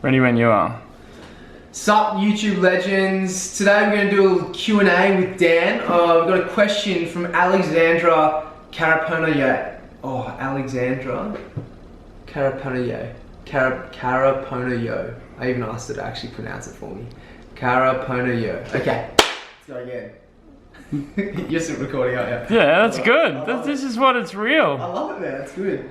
Ready when you are. Sup YouTube legends. Today we're going to do a little Q&A with Dan. We've got a question from Alexandra Caraponayo. Oh, Alexandra Caraponayo. Caraponayo. I even asked her to actually pronounce it for me. Caraponayo. Okay, let's go again. You're still recording, aren't you? Yeah, that's good. This is what it's real. I love it, man. That's good.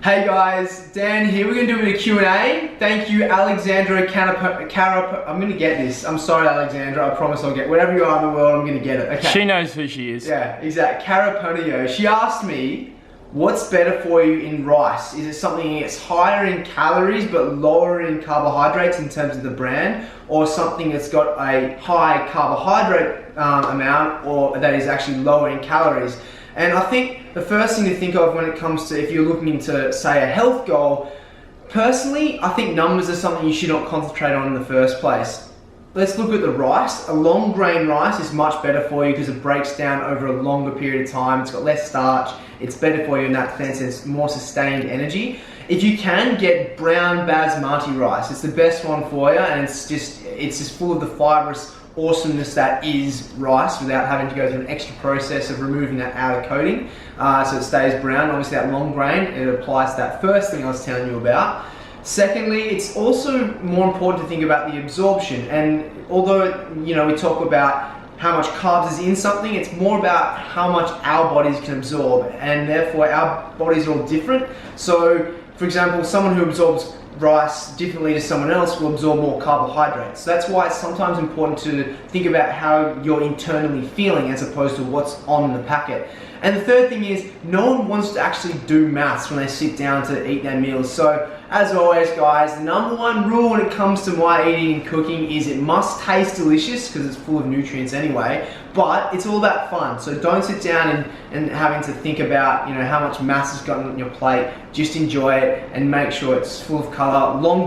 Hey guys, Dan here. We're going to do a bit of Q&A. Thank you, Alexandra I'm going to get this. I'm sorry, Alexandra. I promise I'll get wherever you are in the world, I'm going to get it. Okay. She knows who she is. Yeah, exactly. Caraponayo. She asked me, what's better for you in rice? Is it something that's higher in calories but lower in carbohydrates in terms of the brand, or something that's got a high carbohydrate amount or that is actually lower in calories? And I think the first thing to think of when it comes to if you're looking into, say, a health goal, personally, I think numbers are something you should not concentrate on in the first place. Let's look at the rice. A long grain rice is much better for you because it breaks down over a longer period of time. It's got less starch. It's better for you in that sense. It's more sustained energy. If you can, get brown basmati rice. It's the best one for you, and it's just full of the fibrous awesomeness that is rice without having to go through an extra process of removing that outer coating, so it stays brown. Obviously that long grain, it applies to that first thing I was telling you about. Secondly, it's also more important to think about the absorption, and although we talk about how much carbs is in something, it's more about how much our bodies can absorb, and therefore our bodies are all different. So for example, someone who absorbs rice differently to someone else will absorb more carbohydrates. So that's why it's sometimes important to think about how you're internally feeling as opposed to what's on the packet. And the third thing is, no one wants to actually do maths when they sit down to eat their meals. So as always guys, the number one rule when it comes to my eating and cooking is it must taste delicious because it's full of nutrients anyway, but it's all about fun. So don't sit down and having to think about how much mass has got on your plate. Just enjoy it and make sure it's full of colour. Long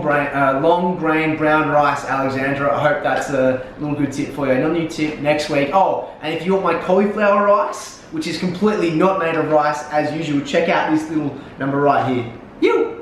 grain brown rice, Alexandra. I hope that's a little good tip for you. Another new tip next week. Oh, and if you want my cauliflower rice, which is completely not made of rice as usual, check out this little number right here. Yewww!